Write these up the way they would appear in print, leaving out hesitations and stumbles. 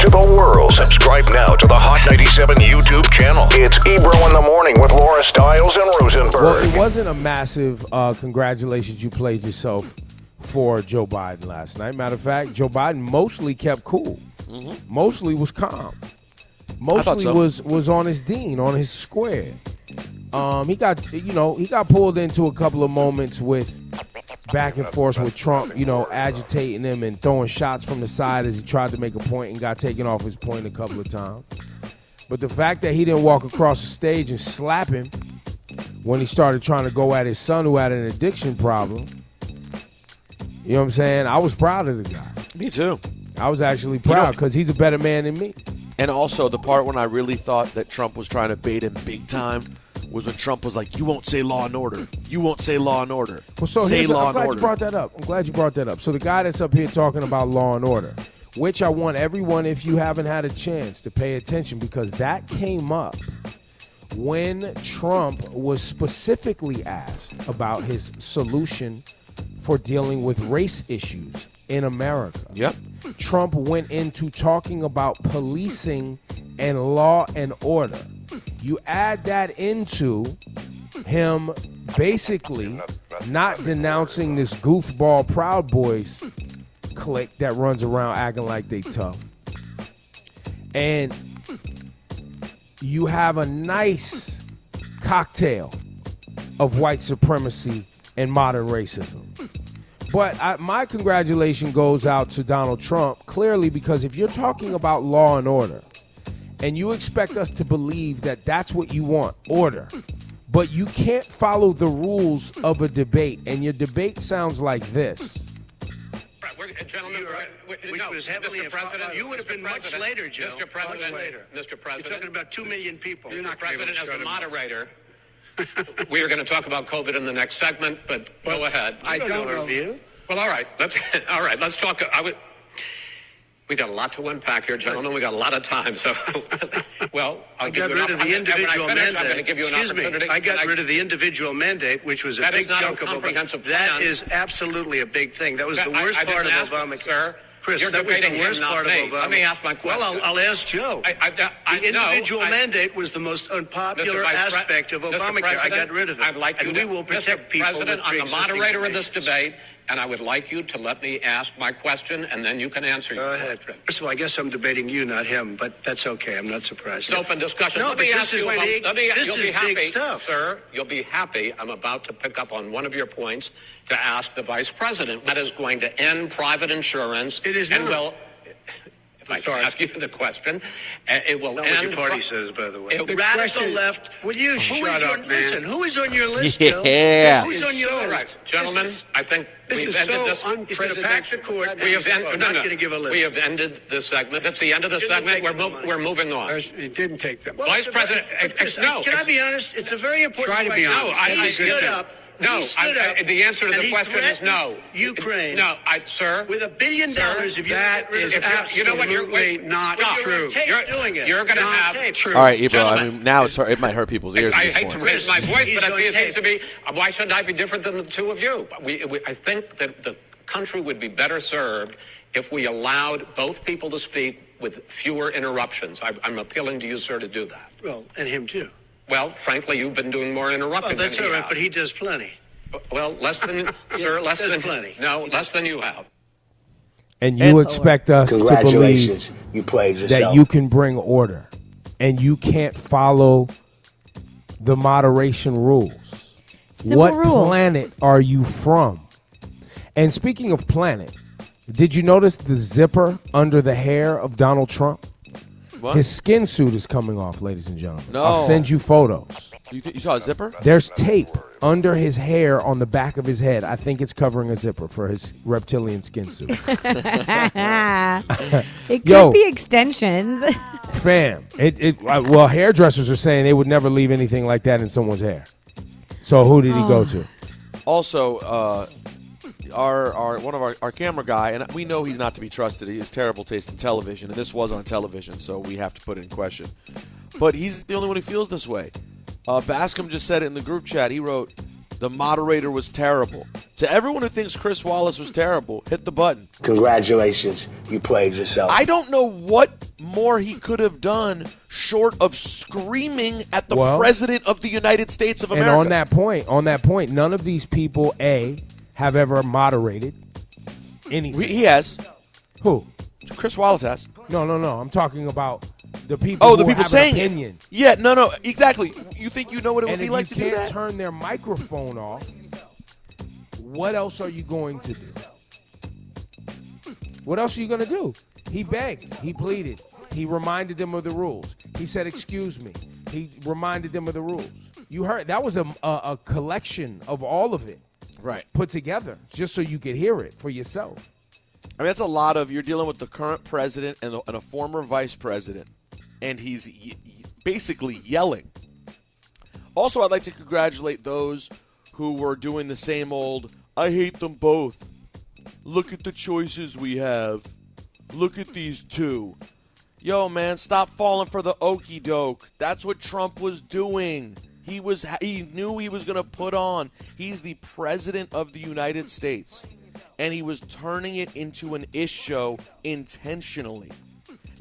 to the world. Subscribe now to the Hot 97 YouTube channel. It's Ebro in the Morning with Laura Stiles and Rosenberg. Well, it wasn't a massive congratulations you played yourself for Joe Biden last night. Matter of fact, Joe Biden mostly kept cool. Mostly was calm. Mostly was on his dean, on his square. He got pulled into a couple of moments with back and forth with Trump, agitating him and throwing shots from the side as he tried to make a point and got taken off his point a couple of times. But the fact that he didn't walk across the stage and slap him when he started trying to go at his son who had an addiction problem, you know what I'm saying? I was proud of the guy. Me too. I was actually proud because he's a better man than me. And also the part when I really thought that Trump was trying to bait him big time was when Trump was like, you won't say law and order. You won't say law and order. Well, so say law I'm glad you brought that up. I'm glad you brought that up. So the guy that's up here talking about law and order, which I want everyone, if you haven't had a chance, to pay attention, because that came up when Trump was specifically asked about his solution for dealing with race issues in America. Yep. Trump went into talking about policing and law and order. You add that into him basically not denouncing this goofball Proud Boys clique that runs around acting like they tough. And you have a nice cocktail of white supremacy and modern racism. But my congratulation goes out to Donald Trump, clearly, because if you're talking about law and order and you expect us to believe that that's what you want, order, but you can't follow the rules of a debate, and your debate sounds like this. Gentlemen, which was heavily Mr. President, you would have been much later, Joe. Mr. President, Mr. President, you're talking about 2 million people. Mr. President, as a moderator, we are going to talk about COVID in the next segment, but go ahead. I don't know. Well, all right. Let's talk. We got a lot to unpack here, gentlemen. We got a lot of time. So, well, I'll give you an opportunity. I'm going to give you an opportunity. I got rid of the individual mandate, which was a big chunk of Obama. That is absolutely a big thing. That was the worst part of Obamacare. Sir, Chris, you're that was the debating worst him, part not of me. Obama. Let me ask my question. Well, I'll ask Joe. The individual mandate was the most unpopular aspect of Obamacare. I got rid of it. I'd like you and we will protect people with President, I'm the moderator of this conditions. debate, and I would like you to let me ask my question, and then you can answer your Go ahead. question. First of all, I guess I'm debating you, not him, but that's okay. I'm not surprised. It's open discussion. No, Let me but ask this you is about, big. This you'll is be happy, big stuff. Sir, you'll be happy. I'm about to pick up on one of your points to ask the Vice President. That is going to end private insurance. It is and not. will, if I can ask you the question, it will Not end. what your party says, by the way. It- The the radical question- left. Will you shut up, man? Listen, who is on your list, Yeah. Joe? Who's on your All list? right, gentlemen, I think This we've is ended so this. He's going to pack the court. We have I'm not going to give a list. We have ended this segment. That's the end of the Didn't segment. take the money. We're moving on. It didn't take them. Well, Vice it's a very- President, Chris, no. Can I be honest? It's a very important Try to be question. honest. I He stood up. No, He stood up. the answer to and the he question is no. threatened Ukraine. No, sir. With $1 billion, if you that get rid of is the absolutely you know what, you're- not Stop. true. You're on tape doing it. You're going to You're on have. tape. True. All right, Ebro. Gentlemen. I mean, now it might hurt people's ears. I at this hate to point. raise my voice, He's but on it seems tape. to be, why shouldn't I be different than the two of you? I think that the country would be better served if we allowed both people to speak with fewer interruptions. I'm appealing to you, sir, to do that. Well, and him too. Well, frankly, you've been doing more interrupting Oh, that's than all he right, has. but he does plenty. Well, less than, sir, less does than, plenty. no, less than you have. And you expect us to believe Congratulations, you played yourself. that you can bring order, and you can't follow the moderation rules. Simple What rule. planet are you from? And speaking of planet, did you notice the zipper under the hair of Donald Trump? What? His skin suit is coming off, ladies and gentlemen. No. I'll send you photos. You saw a zipper? There's tape under his hair on the back of his head. I think it's covering a zipper for his reptilian skin suit. It could Yo. be extensions. Fam, well, hairdressers are saying they would never leave anything like that in someone's hair. So who did he go to? Also, one of our camera guy, and we know he's not to be trusted. He has terrible taste in television, and this was on television, so we have to put it in question. But he's the only one who feels this way. Bascom just said it in the group chat. He wrote, The moderator was terrible. To everyone who thinks Chris Wallace was terrible, hit the button. Congratulations, you played yourself. I don't know what more he could have done short of screaming at the President of the United States of America. And on that point, none of these people, have ever moderated anything. He has. Who? Chris Wallace has. No. I'm talking about the people Oh, who the people have saying an opinion. it. Yeah, no, exactly. You think you know what it would And be if like to you do can't that? turn their microphone off, what else are you going to do? What else are you going to do? He begged. He pleaded. He reminded them of the rules. He said, excuse me. He reminded them of the rules. You heard, that was a collection of all of it. Right. Put together, just so you could hear it for yourself. I mean, that's a lot of, you're dealing with the current president and a former vice president, and he's basically yelling. Also, I'd like to congratulate those who were doing the same old, I hate them both. Look at the choices we have. Look at these two. Yo, man, stop falling for the okey doke. That's what Trump was doing. He knew he was going to put on. He's the president of the United States, and he was turning it into an ish show intentionally.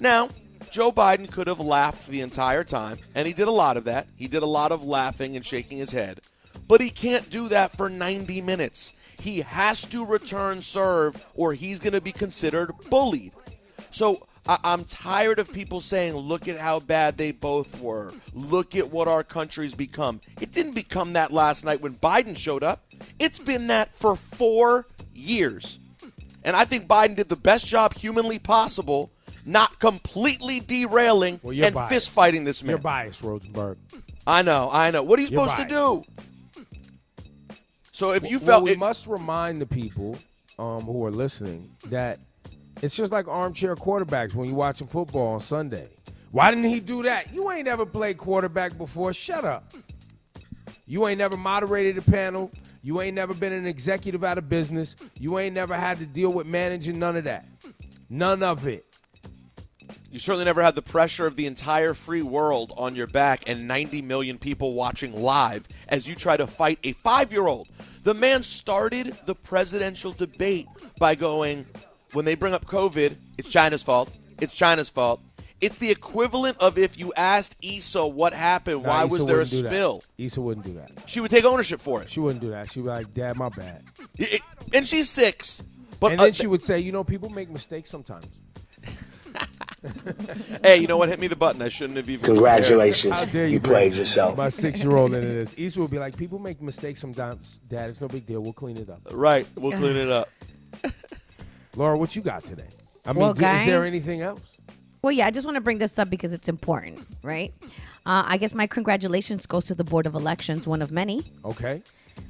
Now, Joe Biden could have laughed the entire time, and he did a lot of that. He did a lot of laughing and shaking his head. But he can't do that for 90 minutes. He has to return serve, or he's going to be considered bullied. So I'm tired of people saying, look at how bad they both were. Look at what our country's become. It didn't become that last night when Biden showed up. It's been that for 4 years. And I think Biden did the best job humanly possible, not completely derailing and fist-fighting this man. You're biased, Rosenberg. I know. What are you supposed to do? So if you felt we must remind the people who are listening that it's just like armchair quarterbacks when you're watching football on Sunday. Why didn't he do that? You ain't never played quarterback before. Shut up. You ain't never moderated a panel. You ain't never been an executive out of business. You ain't never had to deal with managing none of that. None of it. You certainly never had the pressure of the entire free world on your back and 90 million people watching live as you try to fight a 5-year-old. The man started the presidential debate by going, when they bring up COVID, it's China's fault. It's China's fault. It's the equivalent of if you asked Issa what happened, why was there a spill? Issa wouldn't do that. She would take ownership for it. She wouldn't do that. She'd be like, Dad, my bad. And she's 6. But, and then she would say, people make mistakes sometimes. Hey, you know what? Hit me the button. I shouldn't have even. Congratulations. You played yourself. My 6-year-old into this. Issa would be like, people make mistakes sometimes. Dad, it's no big deal. We'll clean it up. Right. We'll clean it up. Laura, what you got today? I mean, guys, is there anything else? Well, yeah, I just want to bring this up because it's important, right? I guess my congratulations goes to the Board of Elections, one of many.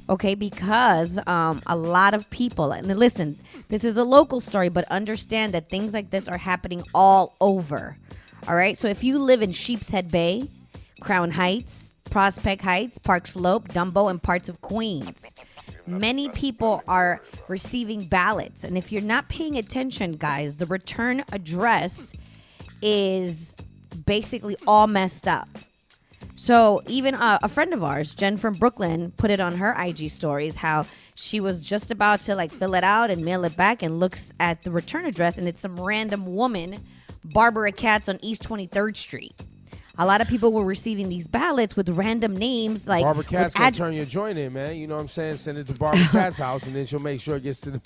Okay, because a lot of people, and listen, this is a local story, but understand that things like this are happening all over. All right, so if you live in Sheepshead Bay, Crown Heights, Prospect Heights, Park Slope, Dumbo, and parts of Queens, many people are receiving ballots. And if you're not paying attention, guys, the return address is basically all messed up. So even a friend of ours, Jen from Brooklyn, put it on her IG stories how she was just about to fill it out and mail it back and looks at the return address and it's some random woman, Barbara Katz on East 23rd Street. A lot of people were receiving these ballots with random names like Barbara Katz gonna turn your joint in, man. You know what I'm saying? Send it to Barbara Katz's house and then she'll make sure it gets to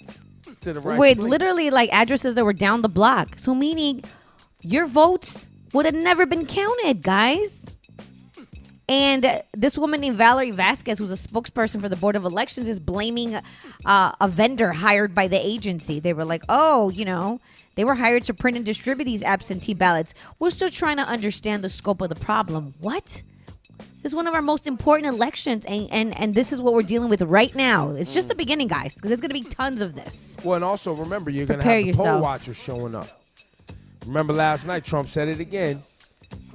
the right with place. Literally addresses that were down the block. So meaning your votes would have never been counted, guys. And this woman named Valerie Vasquez, who's a spokesperson for the Board of Elections, is blaming a vendor hired by the agency. They were like, they were hired to print and distribute these absentee ballots. We're still trying to understand the scope of the problem. What? This is one of our most important elections, and this is what we're dealing with right now. It's just the beginning, guys, because there's going to be tons of this. Well, and also remember, you're going to have the poll watchers showing up. Remember last night, Trump said it again,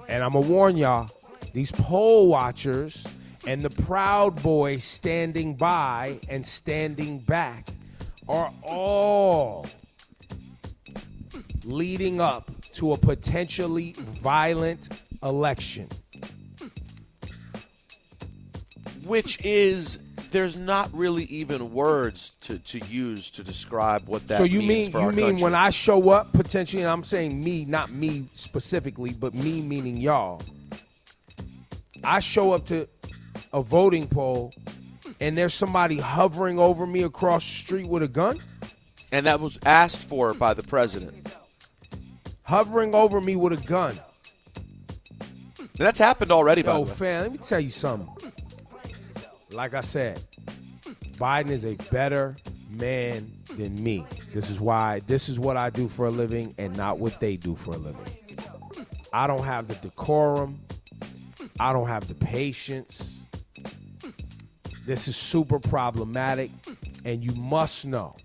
and I'm going to warn y'all. These poll watchers and the Proud Boys standing by and standing back are all leading up to a potentially violent election. Which is there's not really even words to use to describe what that so you means mean for you our mean country. when I show up potentially, and I'm saying me, not me specifically, but me meaning y'all. I show up to a voting poll, and there's somebody hovering over me across the street with a gun? And that was asked for by the president. Hovering over me with a gun. And that's happened already, by Yo, the way. fam, let me tell you something. Like I said, Biden is a better man than me. This is what I do for a living and not what they do for a living. I don't have the decorum. I don't have the patience. This is super problematic, and you must know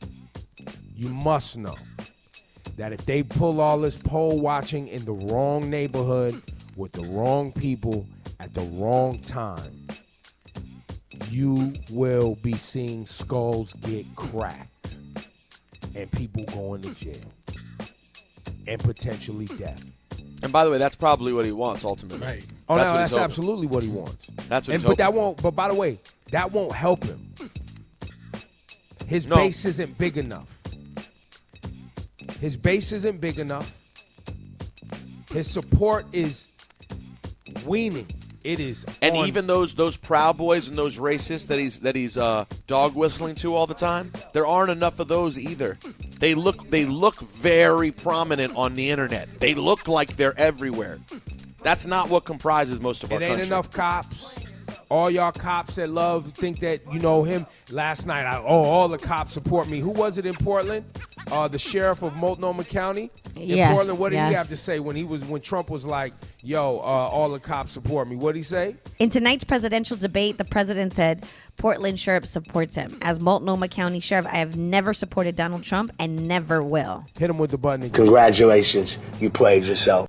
that if they pull all this poll watching in the wrong neighborhood with the wrong people at the wrong time, you will be seeing skulls get cracked and people going to jail and potentially death. And by the way, that's probably what he wants ultimately. Right. Oh, That's no, what that's he's hoping. absolutely what he wants. That's what he's But that hoping won't. But by the way, that won't help him. His No. base isn't big enough. His base isn't big enough. His support is weaning. It is. And on- even those Proud Boys and those racists that he's dog whistling to all the time, there aren't enough of those either. They look very prominent on the internet. They look like they're everywhere. That's not what comprises most of our It ain't country. enough cops. All y'all cops that think that you know him. Last night, all the cops support me. Who was it in Portland? The sheriff of Multnomah County in Yes, Portland. What did he yes. have to say when Trump was like, "Yo, all the cops support me"? What did he say? In tonight's presidential debate, the president said Portland sheriff supports him. As Multnomah County sheriff, I have never supported Donald Trump and never will. Hit him with the button again. Congratulations, you played yourself.